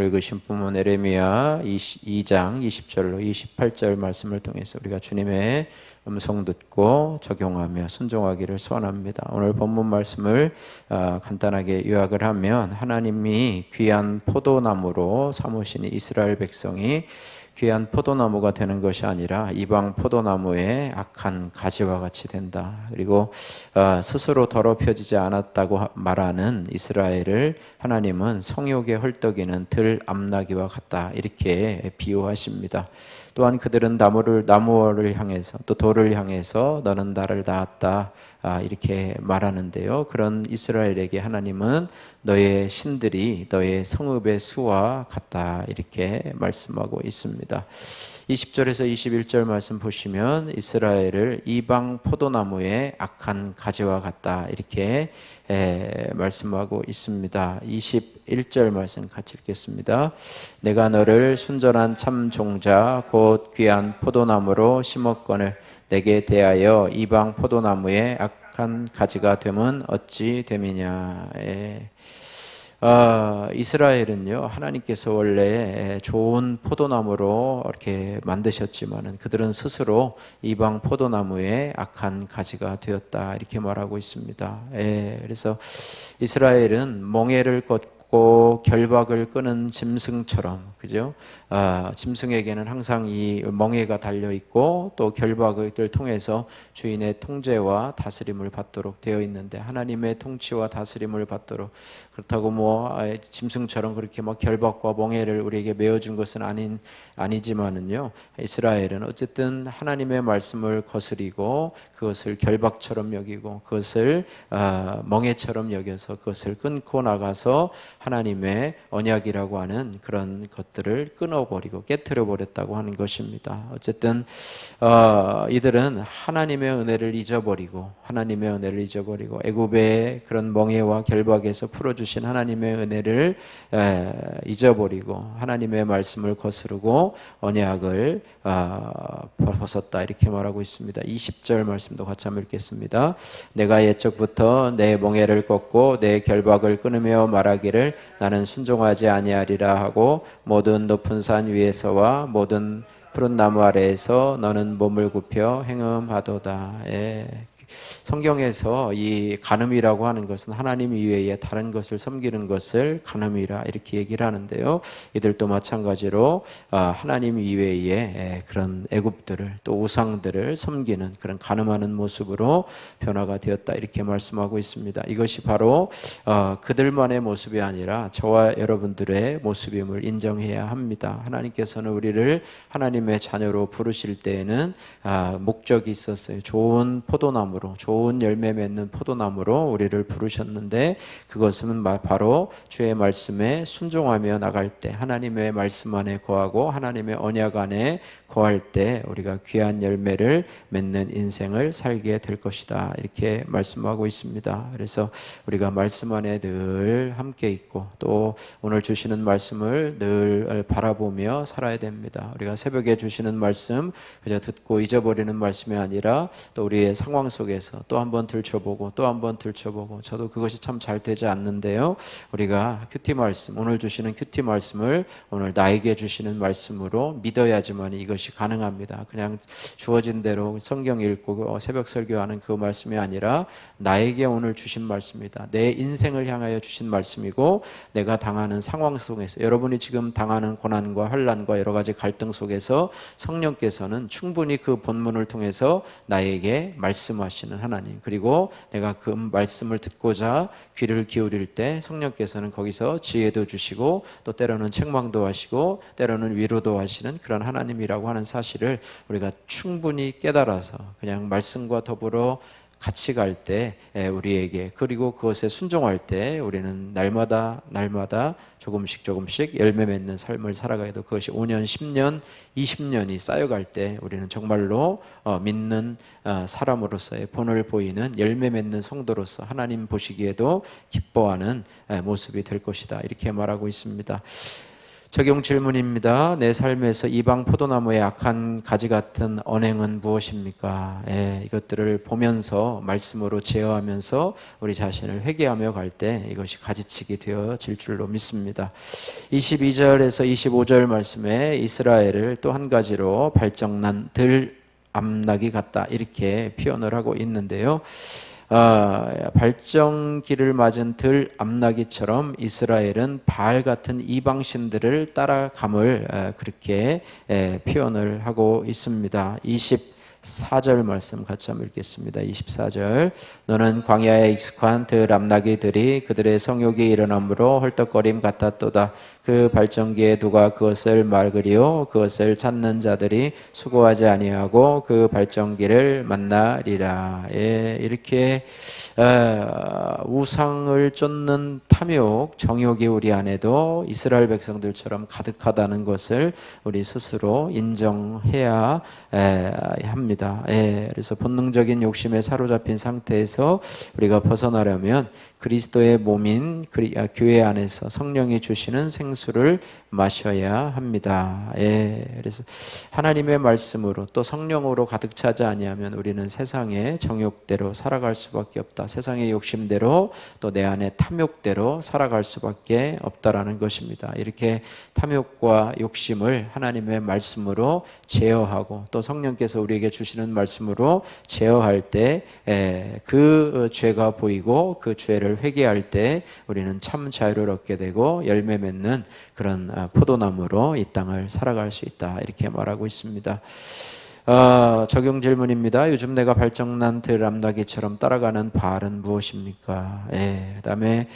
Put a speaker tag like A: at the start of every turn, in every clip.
A: 오늘 읽으신 본문 에레미야 22장 20절로 28절 말씀을 통해서 우리가 주님의 음성 듣고 적용하며 순종하기를 소원합니다. 오늘 본문 말씀을 간단하게 요약을 하면, 하나님이 귀한 포도나무로 삼으신 이스라엘 백성이 귀한 포도나무가 되는 것이 아니라 이방 포도나무의 악한 가지와 같이 된다. 그리고 스스로 더럽혀지지 않았다고 말하는 이스라엘을 하나님은 성욕에 헐떡이는 들암나귀와 같다, 이렇게 비유하십니다. 또한 그들은 나무를 향해서 또 돌을 향해서 너는 나를 낳았다, 이렇게 말하는데요. 그런 이스라엘에게 하나님은 너의 신들이 너의 성읍의 수와 같다, 이렇게 말씀하고 있습니다. 20절에서 21절 말씀 보시면 이스라엘을 이방 포도나무의 악한 가지와 같다, 이렇게 말씀하고 있습니다. 21절 말씀 같이 읽겠습니다. 내가 너를 순전한 참 종자 곧 귀한 포도나무로 심었거늘 내게 대하여 이방 포도나무의 악한 가지가 되면 어찌 됨이냐. 이스라엘은요, 하나님께서 원래 좋은 포도나무로 이렇게 만드셨지만은 그들은 스스로 이방 포도나무의 악한 가지가 되었다, 이렇게 말하고 있습니다. 그래서 이스라엘은 멍에를 걷고 결박을 끄는 짐승처럼, 그죠? 짐승에게는 항상 이 멍에가 달려 있고 또 결박을 통해서 주인의 통제와 다스림을 받도록 되어 있는데, 하나님의 통치와 다스림을 받도록, 그렇다고 짐승처럼 그렇게 결박과 멍에를 우리에게 메어준 것은 아니지만은요, 이스라엘은 어쨌든 하나님의 말씀을 거스리고 그것을 결박처럼 여기고 그것을 멍에처럼 여겨서 그것을 끊고 나가서 하나님의 언약이라고 하는 그런 것들을 끊어버리고 깨트려 버렸다고 하는 것입니다. 어쨌든 이들은 하나님의 은혜를 잊어버리고 애굽의 그런 멍에와 결박에서 풀어주신 하나님의 은혜를 잊어버리고 하나님의 말씀을 거스르고 언약을 벗었다, 이렇게 말하고 있습니다. 20절 말씀도 같이 한번 읽겠습니다. 내가 옛적부터 내 멍에를 꺾고 내 결박을 끊으며 말하기를 나는 순종하지 아니하리라 하고 모든 높은 산 위에서와 모든 푸른 나무 아래에서 너는 몸을 굽혀 행음하도다. 성경에서 이 간음이라고 하는 것은 하나님 이외에 다른 것을 섬기는 것을 간음이라 이렇게 얘기를 하는데요. 이들도 마찬가지로 하나님 이외에 그런 애굽들을 또 우상들을 섬기는 그런 간음하는 모습으로 변화가 되었다, 이렇게 말씀하고 있습니다. 이것이 바로 그들만의 모습이 아니라 저와 여러분들의 모습임을 인정해야 합니다. 하나님께서는 우리를 하나님의 자녀로 부르실 때에는 목적이 있었어요. 좋은 포도나무로, 좋은 열매 맺는 포도나무로 우리를 부르셨는데, 그것은 바로 주의 말씀에 순종하며 나갈 때, 하나님의 말씀 안에 거하고 하나님의 언약 안에 거할 때 우리가 귀한 열매를 맺는 인생을 살게 될 것이다, 이렇게 말씀하고 있습니다. 그래서 우리가 말씀 안에 늘 함께 있고 또 오늘 주시는 말씀을 늘 바라보며 살아야 됩니다. 우리가 새벽에 주시는 말씀 그저 듣고 잊어버리는 말씀이 아니라 또 우리의 상황 속에서 또 한 번 들춰보고 또 한 번 들춰보고, 저도 그것이 참 잘 되지 않는데요, 우리가 큐티 말씀, 오늘 주시는 큐티 말씀을 오늘 나에게 주시는 말씀으로 믿어야지만 이것이 가능합니다. 그냥 주어진 대로 성경 읽고 새벽 설교하는 그 말씀이 아니라 나에게 오늘 주신 말씀이다. 내 인생을 향하여 주신 말씀이고, 내가 당하는 상황 속에서, 여러분이 지금 당하는 고난과 환난과 여러 가지 갈등 속에서 성령께서는 충분히 그 본문을 통해서 나에게 말씀하시는 하나님, 그리고 내가 그 말씀을 듣고자 귀를 기울일 때 성령께서는 거기서 지혜도 주시고 또 때로는 책망도 하시고 때로는 위로도 하시는 그런 하나님이라고 하는 사실을 우리가 충분히 깨달아서 그냥 말씀과 더불어 같이 갈 때 우리에게, 그리고 그것에 순종할 때 우리는 날마다 조금씩 열매 맺는 삶을 살아가도 그것이 5년, 10년, 20년이 쌓여갈 때 우리는 정말로 믿는 사람으로서의 본을 보이는 열매 맺는 성도로서 하나님 보시기에도 기뻐하는 모습이 될 것이다, 이렇게 말하고 있습니다. 적용 질문입니다. 내 삶에서 이방 포도나무의 악한 가지 같은 언행은 무엇입니까? 이것들을 보면서 말씀으로 제어하면서 우리 자신을 회개하며 갈 때 이것이 가지치기 되어질 줄로 믿습니다. 22절에서 25절 말씀에 이스라엘을 또 한 가지로 발정난 들 암나귀 같다 이렇게 표현을 하고 있는데요. 발정기를 맞은 들 암나귀처럼 이스라엘은 바알 같은 이방신들을 따라감을 그렇게 표현을 하고 있습니다. 24절 말씀 같이 한번 읽겠습니다. 24절 너는 광야에 익숙한 들 암나귀들이 그들의 성욕이 일어남으로 헐떡거림 같았도다. 그 발정기에 누가 그것을 막으리요 그것을 찾는 자들이 수고하지 아니하고 그 발정기를 만나리라. 이렇게 우상을 쫓는 탐욕, 정욕이 우리 안에도 이스라엘 백성들처럼 가득하다는 것을 우리 스스로 인정해야 합니다. 그래서 본능적인 욕심에 사로잡힌 상태에서 우리가 벗어나려면 그리스도의 몸인 교회 안에서 성령이 주시는 생수를 마셔야 합니다. 그래서 하나님의 말씀으로 또 성령으로 가득 차지 아니하면 우리는 세상의 정욕대로 살아갈 수밖에 없다. 세상의 욕심대로 또 내 안의 탐욕대로 살아갈 수밖에 없다라는 것입니다. 이렇게 탐욕과 욕심을 하나님의 말씀으로 제어하고 또 성령께서 우리에게 주시는 말씀으로 제어할 때 그 죄가 보이고 그 죄를 회개할 때 우리는 참 자유를 얻게 되고 열매 맺는 그런 포도나무로 이 땅을 살아갈 수 있다 이렇게 말하고 있습니다. 적용 질문입니다. 요즘 내가 발정난 들 암나귀처럼 따라가는 바알은 무엇입니까? 그 다음에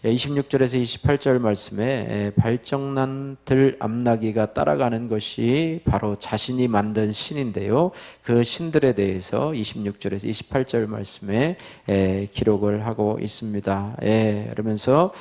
A: 26절에서 28절 말씀에 발정난 들 암나귀가 따라가는 것이 바로 자신이 만든 신인데요. 그 신들에 대해서 26절에서 28절 말씀에 기록을 하고 있습니다. 그러면서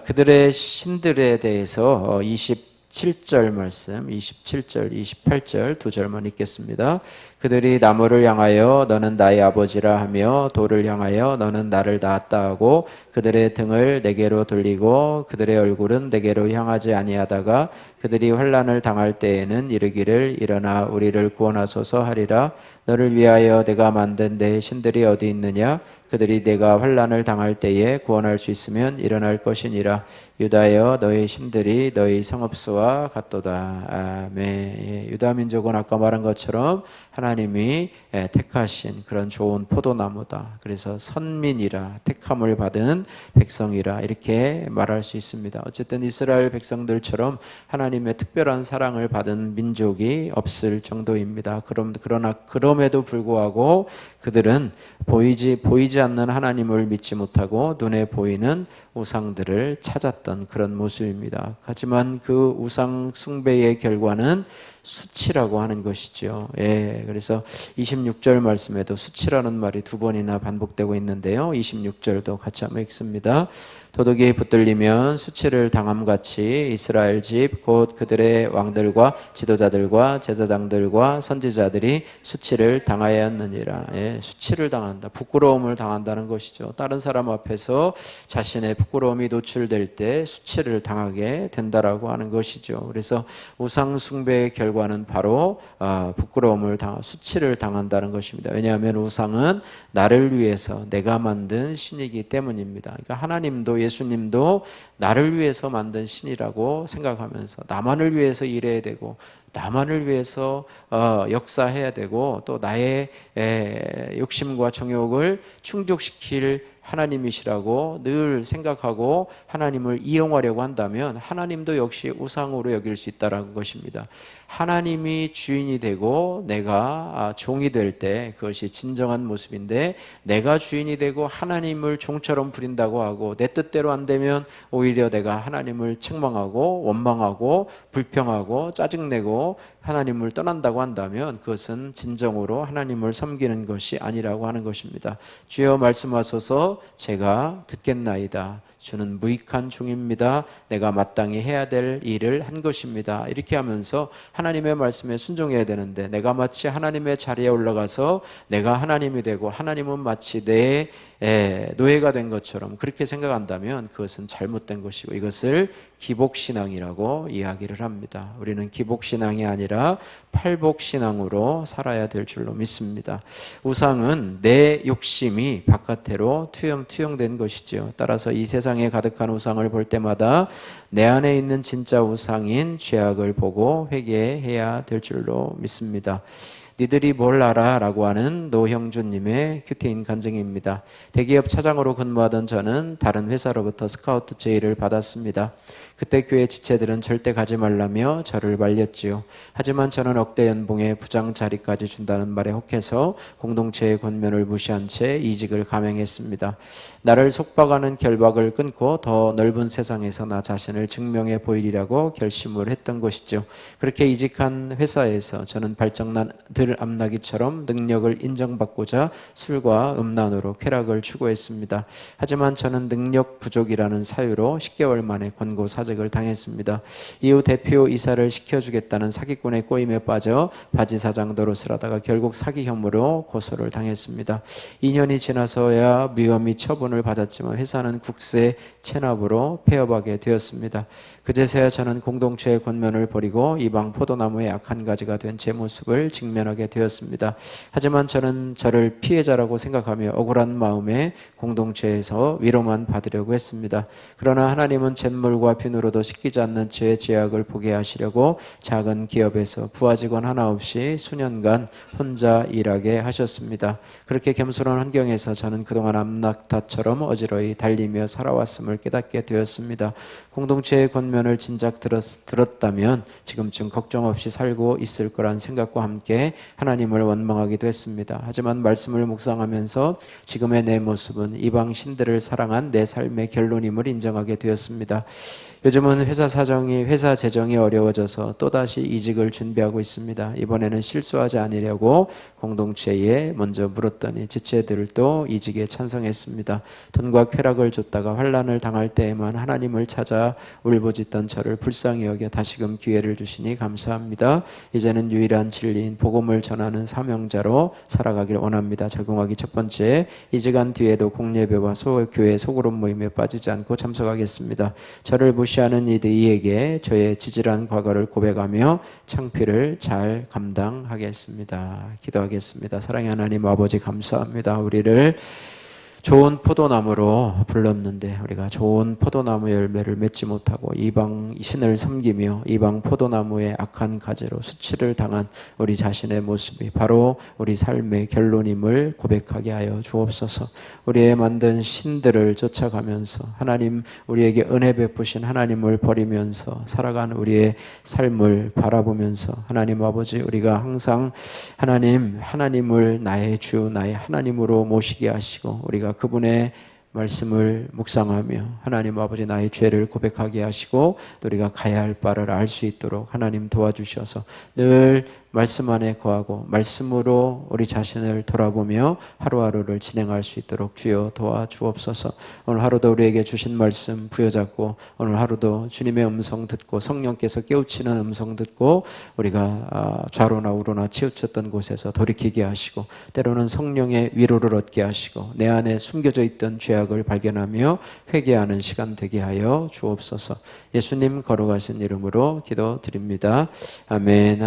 A: 그들의 신들에 대해서 27절 말씀, 27절, 28절 두 절만 읽겠습니다. 그들이 나무를 향하여 너는 나의 아버지라 하며 돌을 향하여 너는 나를 낳았다 하고 그들의 등을 내게로 돌리고 그들의 얼굴은 내게로 향하지 아니하다가 그들이 환난을 당할 때에는 이르기를 일어나 우리를 구원하소서 하리라. 너를 위하여 내가 만든 내 신들이 어디 있느냐? 그들이 내가 환난을 당할 때에 구원할 수 있으면 일어날 것이니라. 유다여 너의 신들이 너희 성읍수와 같도다. 아멘. 유다 민족은 아까 말한 것처럼 하나님이 택하신 그런 좋은 포도나무다. 그래서 선민이라 택함을 받은 백성이라 이렇게 말할 수 있습니다. 어쨌든 이스라엘 백성들처럼 하나님의 특별한 사랑을 받은 민족이 없을 정도입니다. 그러나 그럼에도 불구하고 그들은 보이지 않는 하나님을 믿지 못하고 눈에 보이는 우상들을 찾았던 그런 모습입니다. 하지만 그 우상 숭배의 결과는 수치라고 하는 것이죠. 그래서 26절 말씀에도 수치라는 말이 두 번이나 반복되고 있는데요. 26절도 같이 한번 읽습니다. 도둑이 붙들리면 수치를 당함같이 이스라엘 집 곧 그들의 왕들과 지도자들과 제사장들과 선지자들이 수치를 당하였느니라. 수치를 당한다. 부끄러움을 당한다는 것이죠. 다른 사람 앞에서 자신의 부끄러움이 노출될 때 수치를 당하게 된다라고 하는 것이죠. 그래서 우상 숭배의 결과는 바로 수치를 당한다는 것입니다. 왜냐하면 우상은 나를 위해서 내가 만든 신이기 때문입니다. 그러니까 하나님도 예수님도 나를 위해서 만든 신이라고 생각하면서 나만을 위해서 일해야 되고 나만을 위해서 역사해야 되고 또 나의 욕심과 정욕을 충족시킬 하나님이시라고 늘 생각하고 하나님을 이용하려고 한다면 하나님도 역시 우상으로 여길 수 있다는 것입니다. 하나님이 주인이 되고 내가 종이 될 때 그것이 진정한 모습인데 내가 주인이 되고 하나님을 종처럼 부린다고 하고 내 뜻대로 안 되면 오히려 내가 하나님을 책망하고 원망하고 불평하고 짜증내고 하나님을 떠난다고 한다면 그것은 진정으로 하나님을 섬기는 것이 아니라고 하는 것입니다. 주여 말씀하소서 제가 듣겠나이다. 주는 무익한 종입니다. 내가 마땅히 해야 될 일을 한 것입니다. 이렇게 하면서 하나님의 말씀에 순종해야 되는데 내가 마치 하나님의 자리에 올라가서 내가 하나님이 되고 하나님은 마치 내 노예가 된 것처럼 그렇게 생각한다면 그것은 잘못된 것이고 이것을 기복신앙이라고 이야기를 합니다. 우리는 기복신앙이 아니라 팔복신앙으로 살아야 될 줄로 믿습니다. 우상은 내 욕심이 바깥으로 투영된 것이죠. 따라서 이 세상에 가득한 우상을 볼 때마다 내 안에 있는 진짜 우상인 죄악을 보고 회개해야 될 줄로 믿습니다. 니들이 뭘 알아? 라고 하는 노형준님의 큐티인 간증입니다. 대기업 차장으로 근무하던 저는 다른 회사로부터 스카우트 제의를 받았습니다. 그때 교회 지체들은 절대 가지 말라며 저를 말렸지요. 하지만 저는 억대 연봉에 부장 자리까지 준다는 말에 혹해서 공동체의 권면을 무시한 채 이직을 감행했습니다. 나를 속박하는 결박을 끊고 더 넓은 세상에서 나 자신을 증명해 보이리라고 결심을 했던 것이죠. 그렇게 이직한 회사에서 저는 발정난 들암나기처럼 능력을 인정받고자 술과 음란으로 쾌락을 추구했습니다. 하지만 저는 능력 부족이라는 사유로 10개월 만에 권고 사직을 당했습니다. 이후 대표 이사를 시켜주겠다는 사기꾼의 꼬임에 빠져 바지사장 노릇을 하다가 결국 사기 혐의로 고소를 당했습니다. 2년이 지나서야 무혐의 처분을 받았지만 회사는 국세 체납으로 폐업하게 되었습니다. 그제서야 저는 공동체의 권면을 버리고 이방 포도나무의 악한 가지가 된 제 모습을 직면하게 되었습니다. 하지만 저는 저를 피해자라고 생각하며 억울한 마음에 공동체에서 위로만 받으려고 했습니다. 그러나 하나님은 잿물과 비누로도 씻기지 않는 제 죄악을 보게 하시려고 작은 기업에서 부하 직원 하나 없이 수년간 혼자 일하게 하셨습니다. 그렇게 겸손한 환경에서 저는 그동안 암낙타처럼 어지러이 달리며 살아왔음을 깨닫게 되었습니다. 공동체의 권면을 진작 들었다면 지금쯤 걱정 없이 살고 있을 거란 생각과 함께 하나님을 원망하기도 했습니다. 하지만 말씀을 묵상하면서 지금의 내 모습은 이방 신들을 사랑한 내 삶의 결론임을 인정하게 되었습니다. 요즘은 회사 재정이 어려워져서 또다시 이직을 준비하고 있습니다. 이번에는 실수하지 않으려고 공동체에 먼저 물었더니 지체들도 이직에 찬성했습니다. 돈과 쾌락을 줬다가 환난을 당할 때에만 하나님을 찾아 울부짖던 저를 불쌍히 여겨 다시금 기회를 주시니 감사합니다. 이제는 유일한 진리인 복음을 전하는 사명자로 살아가길 원합니다. 적용하기 첫 번째, 이직한 뒤에도 공예배와 교회 소그룹 모임에 빠지지 않고 참석하겠습니다. 저를 무시하는 이에게 저의 지질한 과거를 고백하며 창피를 잘 감당하겠습니다. 기도하겠습니다. 사랑의 하나님 아버지 감사합니다. 우리를 좋은 포도나무로 불렀는데 우리가 좋은 포도나무 열매를 맺지 못하고 이방 신을 섬기며 이방 포도나무의 악한 가지로 수치를 당한 우리 자신의 모습이 바로 우리 삶의 결론임을 고백하게 하여 주옵소서. 우리의 만든 신들을 쫓아가면서 하나님 우리에게 은혜 베푸신 하나님을 버리면서 살아가는 우리의 삶을 바라보면서 하나님 아버지 우리가 항상 하나님을 나의 주 나의 하나님으로 모시게 하시고 우리가 그분의 말씀을 묵상하며 하나님 아버지 나의 죄를 고백하게 하시고 우리가 가야 할 바를 알 수 있도록 하나님 도와주셔서 늘 말씀 안에 거하고 말씀으로 우리 자신을 돌아보며 하루하루를 진행할 수 있도록 주여 도와주옵소서. 오늘 하루도 우리에게 주신 말씀 부여잡고 오늘 하루도 주님의 음성 듣고 성령께서 깨우치는 음성 듣고 우리가 좌로나 우로나 치우쳤던 곳에서 돌이키게 하시고 때로는 성령의 위로를 얻게 하시고 내 안에 숨겨져 있던 죄악을 발견하며 회개하는 시간 되게 하여 주옵소서. 예수님 거룩하신 이름으로 기도드립니다. 아멘.